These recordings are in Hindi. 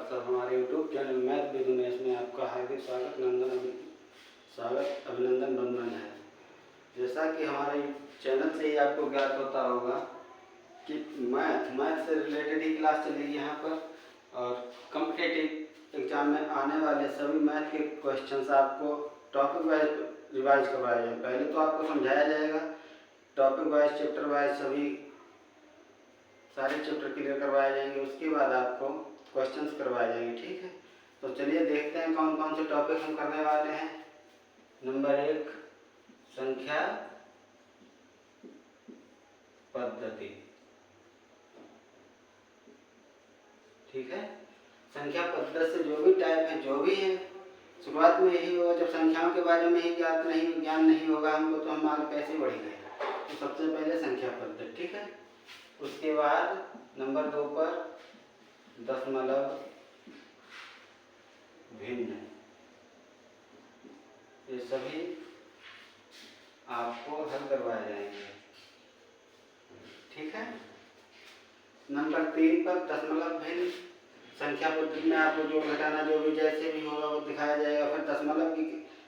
दोस्तों, हमारे YouTube channel math with Umesh में आपका हार्दिक अभिनंदन वंदन है। जैसा कि हमारे चैनल से ही आपको ज्ञात होता होगा कि मैथ से रिलेटेड ही क्लास चलेगी यहाँ पर, और कॉम्पिटिटिव एग्जाम में आने वाले सभी मैथ के क्वेश्चंस आपको टॉपिक वाइज रिवाइज करवाए जाएंगे। पहले तो आपको समझाया जाएगा, टॉपिक वाइज चैप्टर वाइज सभी सारे चैप्टर क्लियर करवाए जाएंगे। उसके बाद आपको क्वेश्चंस करवाए जाएंगे। ठीक है, तो चलिए देखते हैं कौन कौन से टॉपिक हम करने वाले हैं। नंबर 1, संख्या पद्धति। ठीक है, संख्या पद्धति से जो भी टाइप है, जो भी है, शुरुआत में यही होगा। जब संख्याओं के बारे में ही ज्ञान नहीं होगा हमको, तो हम आगे कैसे बढ़ेंगे। तो सबसे पहले संख्या पद्धति। ठीक है, उसके बाद नंबर 2 पर दशमलव भिन्न। ये सभी आपको हल करवाए जाएंगे। ठीक है, नंबर 3 पर दशमलव भिन्न। संख्या पद्धति में आपको जो घटाना जो भी जैसे भी होगा वो दिखाया जाएगा। फिर दशमलव की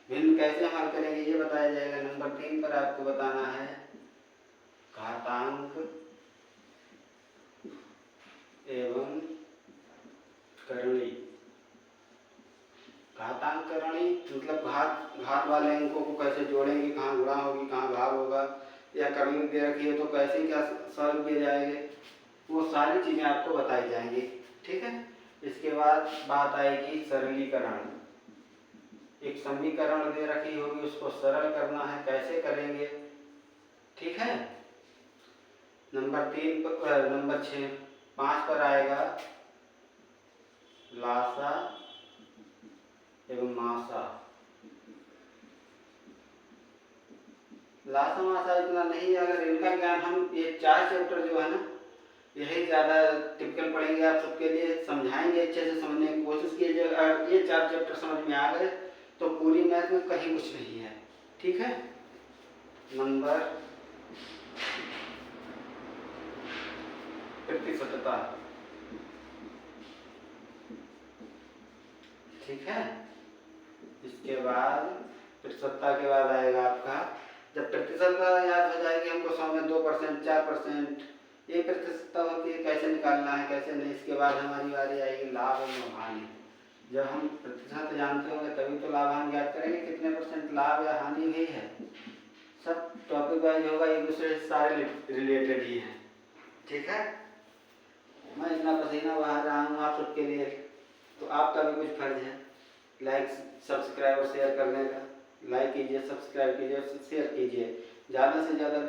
भिन्न कैसे हल करेंगे ये बताया जाएगा। नंबर 3 पर आपको बताना है घातांक एवं करणी। घातांक करणी मतलब घात वाले अंकों को कैसे जोड़ेंगे, कहाँ गुणा होगी, कहाँ भाग होगा, या करणी दे रखी है तो कैसे क्या सॉल्व किए जाएंगे, वो सारी चीज़ें आपको बताई जाएंगी। ठीक है, इसके बाद बात आएगी सरलीकरण। एक समीकरण दे रखी होगी, उसको सरल करना है, कैसे करेंगे। ठीक है, नंबर 5 पर आएगा लासा एवं मासा। लासा मासा इतना नहीं, अगर इनका ज्ञान हम ये 4 चैप्टर जो है ना, यही ज़्यादा टिपिकल पढ़ेंगे आप सबके लिए, समझाएंगे अच्छे से समझने की कोशिश कीजिए। अगर ये 4 चैप्टर समझ में आ गए तो पूरी मैथ में कहीं कुछ नहीं है। ठीक है, नंबर प्रतिशतता। ठीक है, इसके बाद प्रतिशतता के बाद आएगा आपका, जब प्रतिशतता याद हो जाएगी हमको 100 में 2%, 4%, ये प्रतिशतता होती है, कैसे निकालना है कैसे नहीं। इसके बाद हमारी बारी आएगी लाभ एवं हानि। जब हम प्रतिशत जानते होंगे तभी तो लाभ हानि ज्ञात करेंगे, कितने % लाभ या हानि हुई है। सब टॉपिक वाइज होगा, एक दूसरे से सारे रिलेटेड ही है। ठीक है, मैं इतना पसीना बहा रहा हूँ आप सबके लिए, तो आपका भी कुछ फर्ज है लाइक सब्सक्राइब और शेयर करने का। लाइक कीजिए, सब्सक्राइब कीजिए, शेयर कीजिए ज़्यादा से ज़्यादा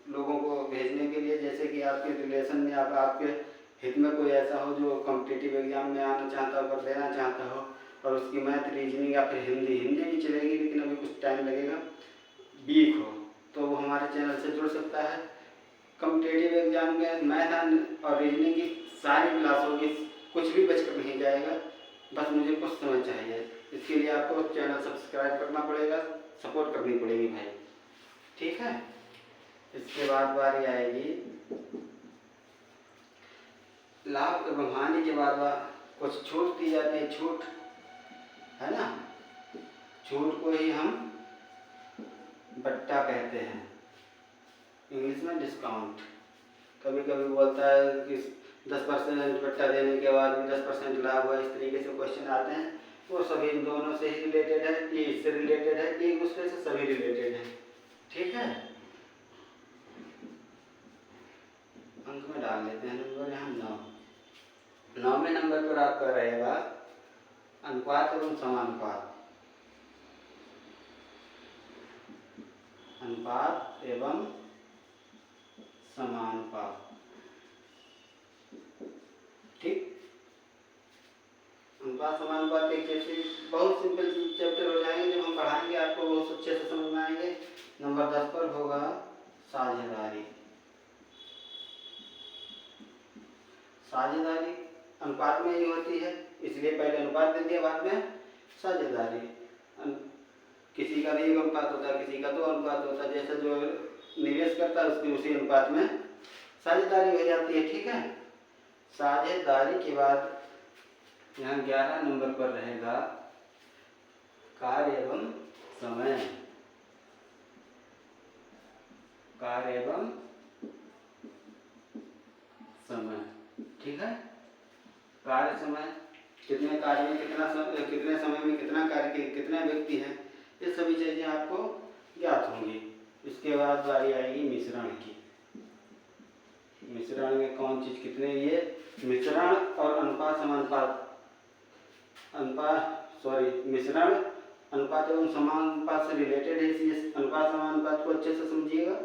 लोगों को भेजने के लिए, जैसे कि आपके रिलेशन में आपके हित में कोई ऐसा हो जो कॉम्पिटिटिव एग्जाम में आना चाहता हो, कर देना चाहता हो, और उसकी मैथ, रीजनिंग या फिर हिंदी भी चलेगी, लेकिन अभी कुछ टाइम लगेगा, वीक हो, तो वो हमारे चैनल से जुड़ सकता है। कॉम्पिटिटिव एग्जाम में मैथ और रीजनिंग की सारी क्लास होगी, कुछ भी बचकर नहीं जाएगा। बस मुझे कुछ समय चाहिए, इसके लिए आपको चैनल सब्सक्राइब करना पड़ेगा, सपोर्ट करनी पड़ेगी भाई। ठीक है, इसके बाद बारी आएगी लाभ एवं हानि के बाद कुछ छूट दी जाती है। छूट है ना, छूट को ही हम बट्टा कहते हैं, इंग्लिश में डिस्काउंट। कभी कभी बोलता है कि 10% बट्टा देने के बाद भी 10% लाभ हुआ, इस तरीके से क्वेश्चन आते हैं। वो सभी दोनों से ही रिलेटेड है, ये इससे रिलेटेड है, एक दूसरे से सभी रिलेटेड है। ठीक है, अंक में डाल लेते हैं नंबर यहाँ 9। 9वें नंबर पर आपका रहेगा अनुपात एवं समानुपात। अनुपात एवं समानुपात। ठीक, अनुपात समानुपात एक जैसे बहुत सिंपल चैप्टर हो जाएंगे, जब हम पढ़ाएंगे आपको बहुत अच्छे से समझ में आएंगे। नंबर 10 पर होगा साझेदारी। साझेदारी अनुपात में ही होती है, इसलिए पहले अनुपात दे दिया, बाद में साझेदारी। किसी का 1 अनुपात होता है, किसी का 2 अनुपात होता है, जैसे जो निवेश करता है उसकी उसी अनुपात में साझेदारी हो जाती है। ठीक है, साझेदारी के बाद यहाँ 11 नंबर पर रहेगा कार्य एवं समय। कार्य एवं समय, ठीक है। कार्य समय, कितने कार्य में कितना समय, कितने समय में कितना कार्य के कितने व्यक्ति हैं, ये सभी चीजें आपको ज्ञात होंगी। इसके बाद बारी आएगी मिश्रण की। मिश्रण में कौन चीज कितने, ये मिश्रण और अनुपात समानुपात, मिश्रण अनुपात एवं समानुपात से रिलेटेड है, इसलिए अनुपात समानुपात को अच्छे से समझिएगा,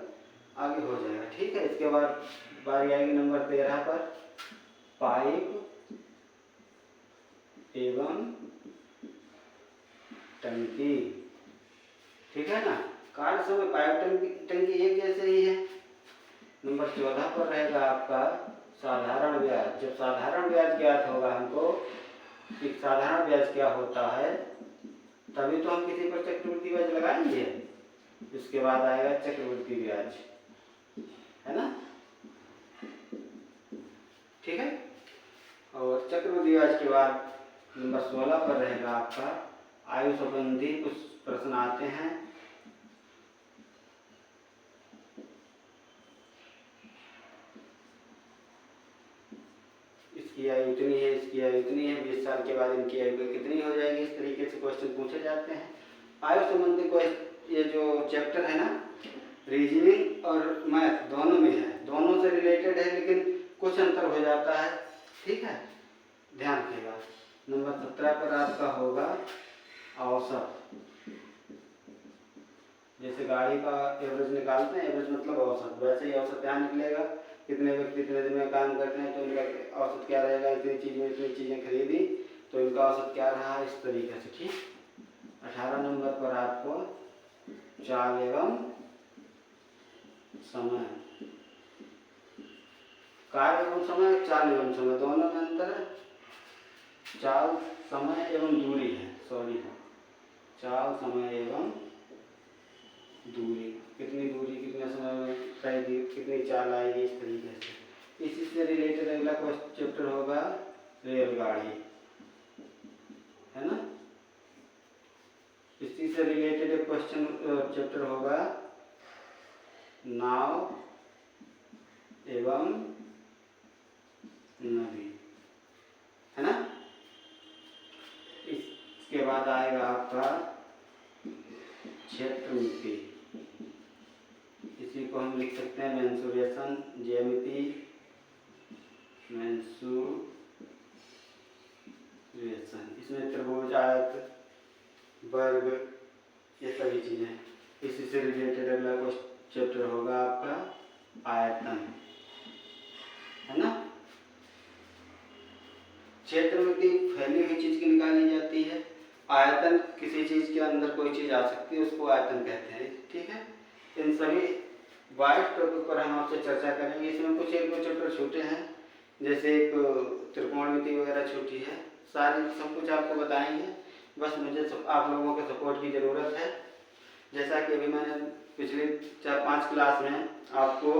आगे हो जाएगा, ठीक है। इसके बाद बारी आएगी नंबर 13 पर, पाइप एवं टंकी, ठीक है ना। कार्य समय पाइप टंकी एक जैसे ही है। नंबर 14 पर रहेगा आपका साधारण ब्याज। जब साधारण ब्याज ज्ञात होगा हमको कि साधारण ब्याज क्या होता है, तभी तो हम किसी पर चक्रवृद्धि ब्याज लगाएंगे। इसके बाद आएगा चक्रवृद्धि ब्याज, है ना, ठीक है। और चक्रवृद्धि ब्याज के बाद नंबर 16 पर रहेगा आपका आयु संबंधी कुछ प्रश्न आते हैं। इसकी आयु इतनी है, इसकी आयु इतनी है, 20 साल के बाद इनकी आयु कितनी हो जाएगी, इस तरीके से क्वेश्चन पूछे जाते हैं। आयु संबंधी ये जो चैप्टर है ना, रीजनिंग और मैथ दोनों में है, दोनों से रिलेटेड है, लेकिन कुछ अंतर हो जाता है, ठीक है, ध्यान रखिएगा। नंबर 17 पर आपका होगा औसत। जैसे गाड़ी का एवरेज निकालते हैं, एवरेज मतलब औसत, वैसे ही औसत यहाँ निकलेगा। कितने व्यक्ति इतने दिन में काम करते हैं तो इनका औसत क्या रहेगा, इतनी चीज में इतनी चीजें खरीदी तो इनका औसत क्या रहा, इस तरीके से, ठीक। 18 नंबर पर आपको चाल एवं समय। कार्य एवं समय, चाल एवं समय दोनों में अंतर है। चाल समय एवं दूरी है, चाल समय एवं दूरी, कितनी दूरी कितने समय में तय की, कितनी चाल आएगी, इस तरीके से। इसी से रिलेटेड अगला क्वेश्चन चैप्टर होगा रेलगाड़ी, है ना। इसी से रिलेटेड एक क्वेश्चन चैप्टर होगा नाव एवं नदी, है ना। इसके बाद आएगा आपका क्षेत्रमिति। इसी को हम लिख सकते हैं मेंसुरेशन, ज्यामिति, मेंसुरेशन। इसमें त्रिभुज, आयत, वर्ग, ये सभी चीजें। इसी से रिलेटेड अगला क्वेश्चन चैप्टर होगा आपका आयतन, है ना। क्षेत्रमिति फैली हुई चीज की निकाली जाती है। आयतन किसी चीज के अंदर कोई चीज आ सकती है, उसको आयतन कहते हैं, ठीक है। इन सभी वाइड टॉपिक पर हम आपसे चर्चा करेंगे। इसमें कुछ एक दो चैप्टर छोटे हैं, जैसे एक त्रिकोणमिति वगैरह छोटी है, सारी सब कुछ आपको बताएंगे। बस मुझे आप लोगों के सपोर्ट की ज़रूरत है। जैसा कि अभी मैंने पिछले 4-5 क्लास में आपको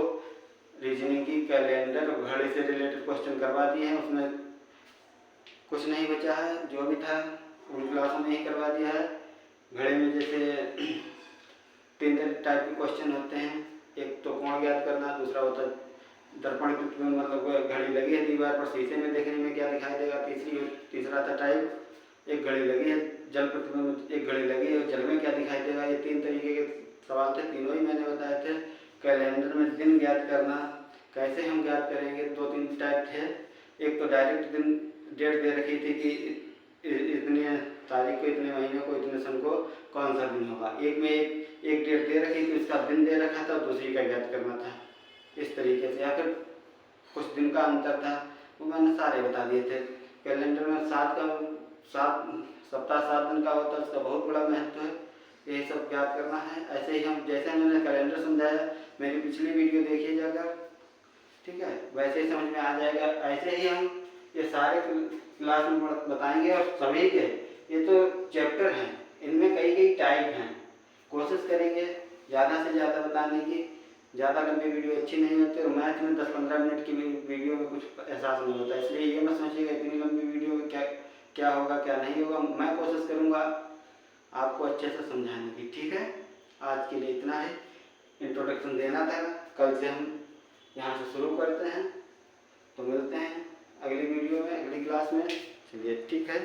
रीजनिंग की कैलेंडर और घड़ी से रिलेटेड क्वेश्चन करवा दिए हैं, उसमें कुछ नहीं बचा है, जो भी था उन क्लासों में ही करवा दिया है। घड़ी में जैसे 3 टाइप के क्वेश्चन होते हैं, एक तो कोण ज्ञात करना, दूसरा होता है दर्पण में, मतलब घड़ी लगी है दीवार पर, शीशे में देखने में क्या दिखाई देगा, तीसरा था टाइप, एक घड़ी लगी है जल प्रतिबिंब, एक घड़ी लगी है जल में क्या दिखाई देगा। ये 3 तरीके के सवाल थे, तीनों ही मैंने बताए थे। कैलेंडर में दिन ज्ञात करना, कैसे हम ज्ञात करेंगे, 2-3 टाइप थे। एक तो डायरेक्ट दिन डेट दे रखी थी कि इतने तारीख को, इतने महीने को, इतने सन को कौन सा दिन होगा। एक में एक डेट दे रखी थी, उसका दिन दे रखा था, दूसरी का ज्ञात करना था, इस तरीके से। या फिर कुछ दिन का अंतर था, वो मैंने सारे बता दिए थे। कैलेंडर में 7 सप्ताह 7 दिन का होता है, उसका बहुत बड़ा महत्व है, यही सब ज्ञात करना है। ऐसे ही हम, जैसे मैंने कैलेंडर समझाया, मेरी पिछली वीडियो देखिए जाकर, ठीक है, वैसे ही समझ में आ जाएगा। ऐसे ही हम ये सारे क्लास में बताएंगे। और सभी के ये तो चैप्टर हैं, इनमें कई टाइप हैं, कोशिश करेंगे ज़्यादा से ज़्यादा बताने की। ज़्यादा लंबी वीडियो अच्छी नहीं होती, और मैथ में 10-15 मिनट की वीडियो में कुछ एहसास नहीं होता, इसलिए ये मत सोचिएगा इतनी लंबी वीडियो में क्या क्या होगा क्या नहीं होगा, मैं कोशिश करूँगा आपको अच्छे से समझाने की। ठीक है, आज के लिए इतना है, इंट्रोडक्शन देना था। कल से हम यहाँ से शुरू करते हैं, तो मिलते हैं अगली वीडियो में, अगली क्लास में। चलिए ठीक है।